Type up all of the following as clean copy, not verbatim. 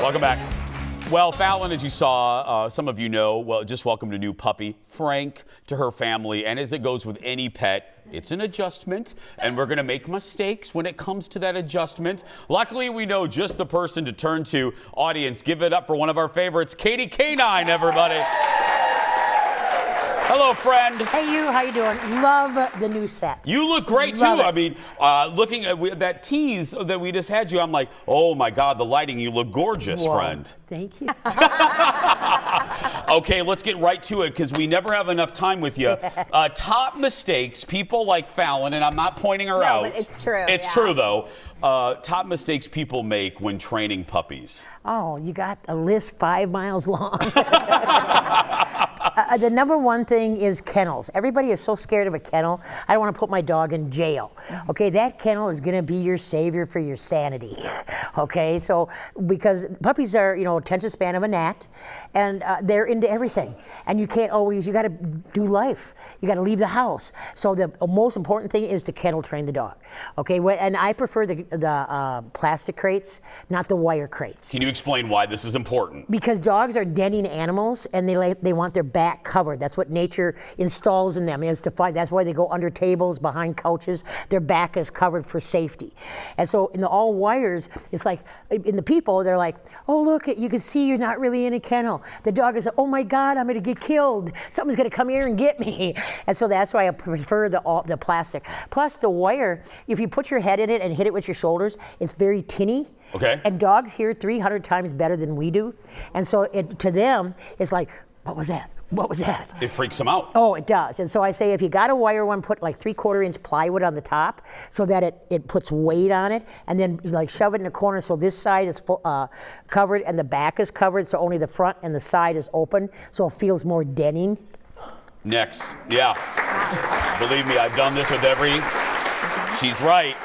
Welcome back. Well, Falen, as you saw, some of you know, well, just welcomed a new puppy, Frank, to her family. And as it goes with any pet, it's an adjustment, and we're going to make mistakes when it comes to that adjustment. Luckily, we know just the person to turn to. Audience, give it up for one of our favorites, K-9, everybody. Hello, friend. Hey, you. How you doing? Love the new set. You look great, too. I mean, looking at that tease that we just had you, I'm like, oh, my God, the lighting. You look gorgeous, friend. Thank you. Okay, let's get right to it because we never have enough time with you. Top mistakes people like Falen, and I'm not pointing her out. But it's true. It's true, though. Top mistakes people make when training puppies. Oh, you got a list 5 miles long. The number one thing is kennels. Everybody is so scared of a kennel. I don't want to put my dog in jail. Okay, that kennel is going to be your savior for your sanity. Okay, so because puppies are, attention span of a gnat, and they're into everything. And you can't always, you got to do life. You got to leave the house. So the most important thing is to kennel train the dog. Okay, and I prefer the plastic crates, not the wire crates. Can you explain why this is important? Because dogs are denning animals, and they want their back covered. That's what nature installs in them, is to find. That's why they go under tables, behind couches. Their back is covered for safety. And so in the all wires, it's like, in the people, they're like, oh, look, you can see you're not really in a kennel. The dog is like, oh my God, I'm gonna get killed. Someone's gonna come here and get me. And so that's why I prefer the plastic. Plus the wire, if you put your head in it and hit it with your shoulders, it's very tinny. Okay. And dogs hear 300 times better than we do. And so to them, it's like, what was that? What was that? It freaks them out. Oh, it does. And so I say, if you got a wire one, put like 3/4 inch plywood on the top so that it puts weight on it, and then like shove it in the corner so this side is covered and the back is covered, so only the front and the side is open, so it feels more denning. Next. Yeah. Believe me, I've done this with every. She's right.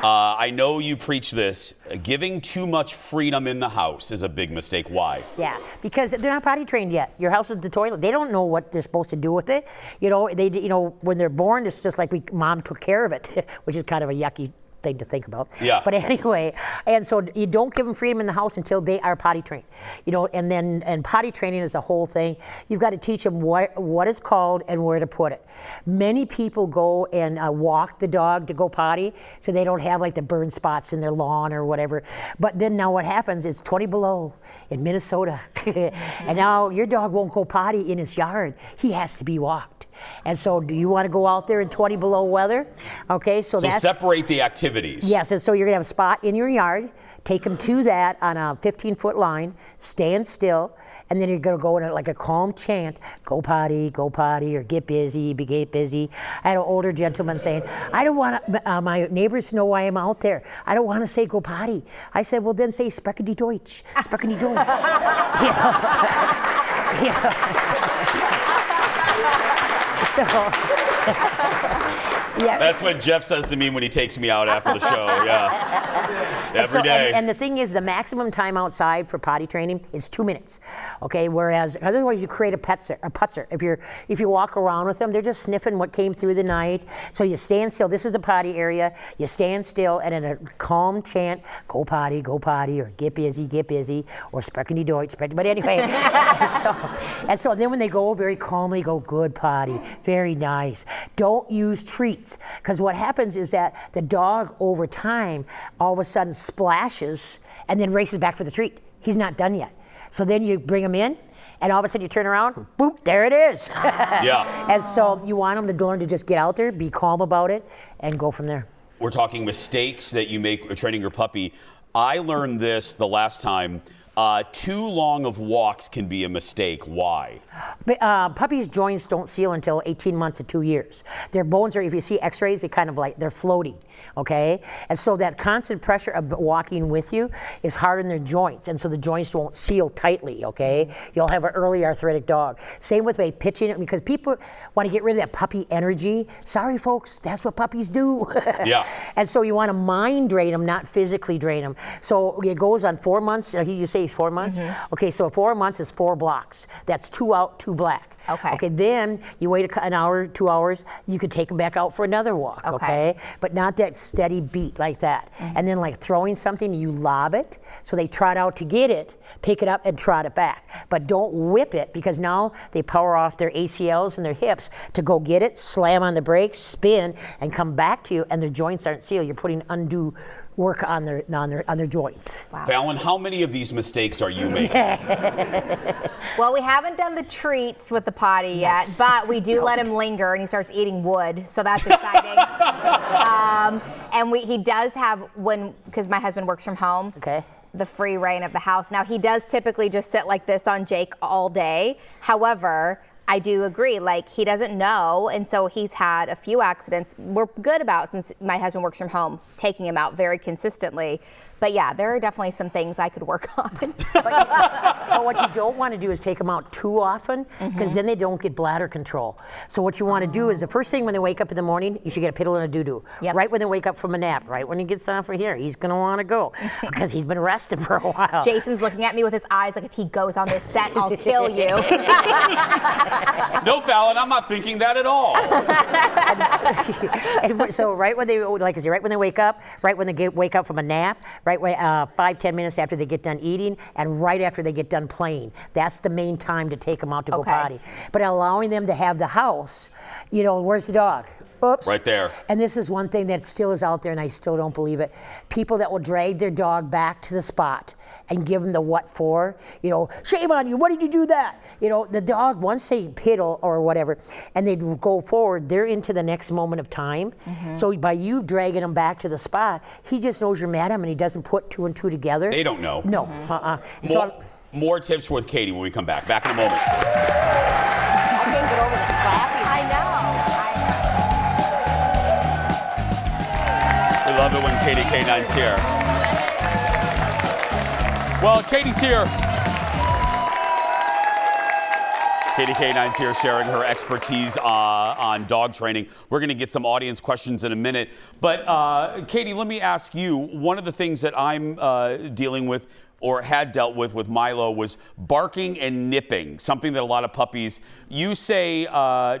I know you preach this. Giving too much freedom in the house is a big mistake. Why? Yeah, because they're not potty trained yet. Your house is the toilet. They don't know what they're supposed to do with it. When they're born, it's just like mom took care of it, which is kind of a yucky thing to think about. Yeah. But anyway, and so you don't give them freedom in the house until they are potty trained. And potty training is a whole thing. You've got to teach them what it's called and where to put it. Many people go and walk the dog to go potty, so they don't have like the burn spots in their lawn or whatever. But then now what happens is 20 below in Minnesota, and now your dog won't go potty in his yard. He has to be walked. And so do you want to go out there in 20 below weather? Okay, so that's... separate the activities. Yes, and so you're going to have a spot in your yard, take them to that on a 15-foot line, stand still, and then you're going to go in like a calm chant, go potty, or get busy, get busy. I had an older gentleman saying, I don't want my neighbors to know why I'm out there. I don't want to say go potty. I said, well, then say sprechen die Deutsch. Sprechen die Deutsch. So, yeah. That's what Jeff says to me when he takes me out after the show. Yeah, every day. And the thing is, the maximum time outside for potty training is 2 minutes. Okay, whereas otherwise you create a putzer. If you walk around with them, they're just sniffing what came through the night. So you stand still. This is the potty area. You stand still, and in a calm chant, go potty, or get busy, or sprechen die Deutsch. But anyway, and so then when they go, very calmly go, good potty, very nice. Don't use treats, because what happens is that the dog over time all of a sudden splashes and then races back for the treat. He's not done yet. So then you bring him in, and all of a sudden you turn around, boop, there it is. Yeah. And so you want them to learn to just get out there, be calm about it, and go from there. We're talking mistakes that you make training your puppy. I learned this the last time. Too long of walks can be a mistake. Why? Puppies' joints don't seal until 18 months to 2 years. Their bones are, if you see x-rays, they kind of like, they're floating, okay? And so that constant pressure of walking with you is hard on their joints, and so the joints won't seal tightly, okay? You'll have an early arthritic dog. Same with pitching it, because people want to get rid of that puppy energy. Sorry, folks, that's what puppies do. Yeah. And so you want to mind drain them, not physically drain them. So it goes on 4 months, you say 4 months? Okay, so 4 months is 4 blocks. That's 2 out, 2 black. Okay. Okay, then you wait an hour, 2 hours, you could take them back out for another walk, okay? But not that steady beat like that. And then like throwing something, you lob it, so they trot out to get it, pick it up and trot it back. But don't whip it, because now they power off their ACLs and their hips to go get it, slam on the brakes, spin, and come back to you, and their joints aren't sealed. You're putting undue work on their joints. Wow. Fallon, how many of these mistakes are you making? Well, we haven't done the treats with the potty yet, but we do let him linger, and he starts eating wood, so that's exciting. And he does have, because my husband works from home, the free reign of the house. Now, he does typically just sit like this on Jake all day. However, I do agree, like, he doesn't know, and so he's had a few accidents. We're good about, since my husband works from home, taking him out very consistently. But yeah, there are definitely some things I could work on. But what you don't want to do is take them out too often, because then they don't get bladder control. So what you want to do is the first thing when they wake up in the morning, you should get a piddle and a doo-doo. Right when they wake up from a nap, right when he gets off from here, he's going to want to go, because he's been rested for a while. Jason's looking at me with his eyes like, if he goes on this set, I'll kill you. No, Fallon, I'm not thinking that at all. And so right when they, like I say, right when they wake up, right when they wake up from a nap, right when 5-10 minutes after they get done eating, and right after they get done playing. That's the main time to take them out to go potty. But allowing them to have the house, you know, where's the dog? Oops. Right there. And this is one thing that still is out there, and I still don't believe it. People that will drag their dog back to the spot and give them the what for. You know, shame on you, what did you do that? You know, the dog, once they piddle or whatever, and they go forward, they're into the next moment of time. So by you dragging him back to the spot, he just knows you're mad at him, and he doesn't put 2 and 2 together. They don't know. No. More tips with Katie when we come back. Back in a moment. I can't get over the clapping. I know. We love it when Katie K-9's here. Well, Katie's here. Katie K-9's here sharing her expertise on dog training. We're going to get some audience questions in a minute. But Katie, let me ask you, one of the things that I'm dealing with or had dealt with Milo was barking and nipping, something that a lot of puppies, you say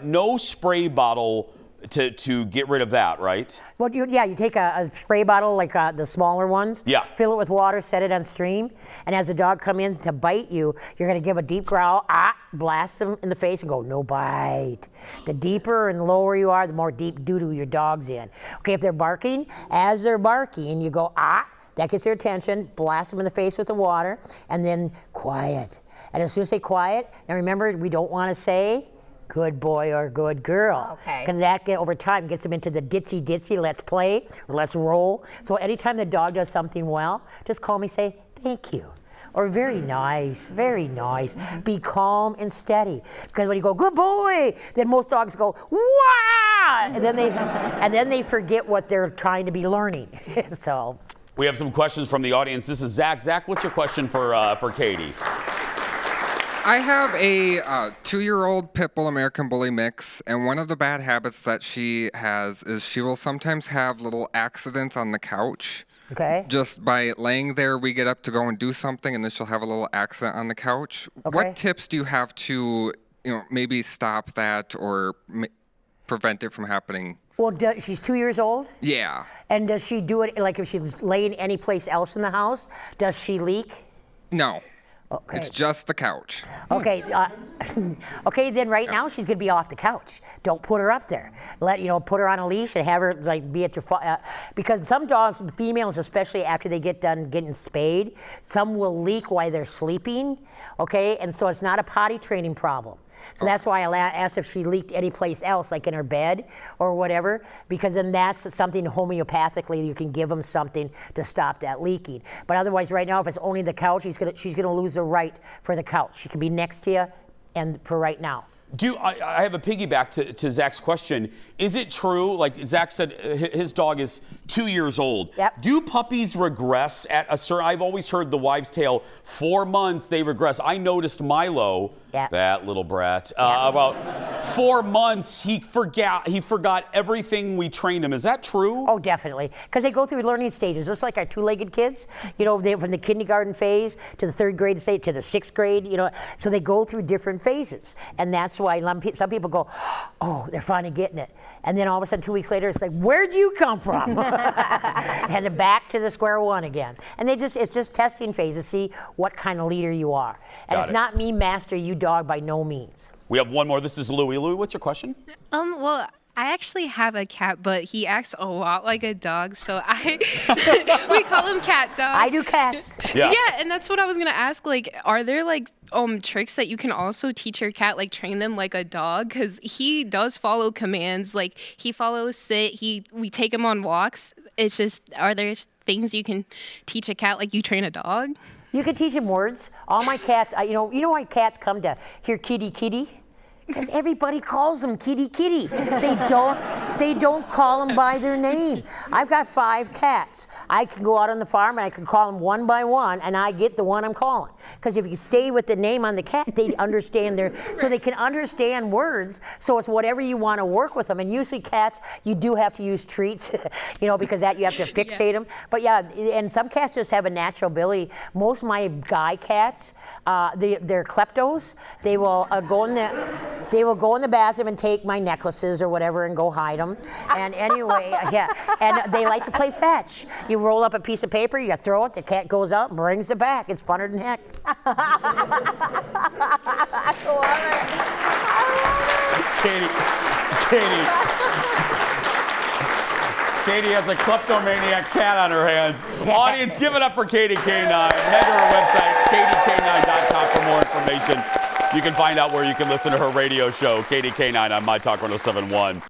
no spray bottle to get rid of that, right? Well, you take a spray bottle, like the smaller ones, fill it with water, set it on stream, and as the dog come in to bite you, you're going to give a deep growl, blast them in the face and go, no bite. The deeper and lower you are, the more deep doo-doo your dog's in. Okay, if they're barking, as they're barking, you go, that gets their attention, blast them in the face with the water, and then quiet. And as soon as they quiet, now remember, we don't want to say good boy or good girl. Because that over time gets them into the ditzy, let's play, or let's roll. So anytime the dog does something well, just call me, say, thank you. Or very nice, very nice. Be calm and steady. Because when you go, good boy, then most dogs go, wow! And then they forget what they're trying to be learning. So. We have some questions from the audience. This is Zach. Zach, what's your question for Katie? I have a 2-year-old pit bull American bully mix, and one of the bad habits that she has is she will sometimes have little accidents on the couch. Just by laying there, we get up to go and do something, and then she'll have a little accident on the couch. What tips do you have to, maybe stop that or prevent it from happening? Well, she's 2 years old? Yeah. And does she do it, like if she's laying any place else in the house, does she leak? No. It's just the couch. Okay, okay. Then right now she's gonna be off the couch. Don't put her up there. Put her on a leash and have her be at your because some dogs, females especially, after they get done getting spayed, some will leak while they're sleeping. Okay, and so it's not a potty training problem. So that's why I asked if she leaked any place else, like in her bed or whatever, because then that's something homeopathically you can give them something to stop that leaking. But otherwise, right now, if it's only the couch, she's gonna lose the right for the couch. She can be next to you, and for right now. I have a piggyback to Zach's question. Is it true, like Zach said, his dog is 2 years old. Do puppies regress at a certain, I've always heard the wives' tale, 4 months they regress. I noticed Milo, that little brat, about 4 months he forgot everything we trained him. Is that true? Oh, definitely. Because they go through learning stages, just like our 2-legged kids. From the kindergarten phase to the 3rd grade to the 6th grade, so they go through different phases. And that's that's why some people go, oh, they're finally getting it. And then all of a sudden 2 weeks later, it's like, where'd you come from? And then back to the square one again. And it's just testing phase to see what kind of leader you are. And it's not me master you dog by no means. We have one more. This is Louie. Louie, what's your question? Well, I actually have a cat, but he acts a lot like a dog, so we call him Cat Dog. I do cats. Yeah. Yeah, and that's what I was gonna ask. Like, are there like tricks that you can also teach your cat, like train them like a dog? Because he does follow commands. Like he follows sit. We take him on walks. It's just, are there things you can teach a cat like you train a dog? You can teach them words. All my cats, you know why cats come to hear kitty kitty? Because everybody calls them kitty kitty. They don't call them by their name. I've got 5 cats. I can go out on the farm and I can call them one by one, and I get the one I'm calling. Because if you stay with the name on the cat, they understand so they can understand words. So it's whatever you want to work with them. And usually cats, you do have to use treats, because that you have to fixate them. But yeah, and some cats just have a natural ability. Most of my guy cats, they're kleptos. They will go in the bathroom and take my necklaces or whatever and go hide them. And anyway, yeah. And they like to play fetch. You roll up a piece of paper, you throw it, the cat goes out and brings it back. It's funner than heck. I love it. Katie has a kleptomaniac cat on her hands. Audience, give it up for Katie K-9. Head to her website, katiek9.com, for more information. You can find out where you can listen to her radio show, Katie K-9, on My Talk 1071.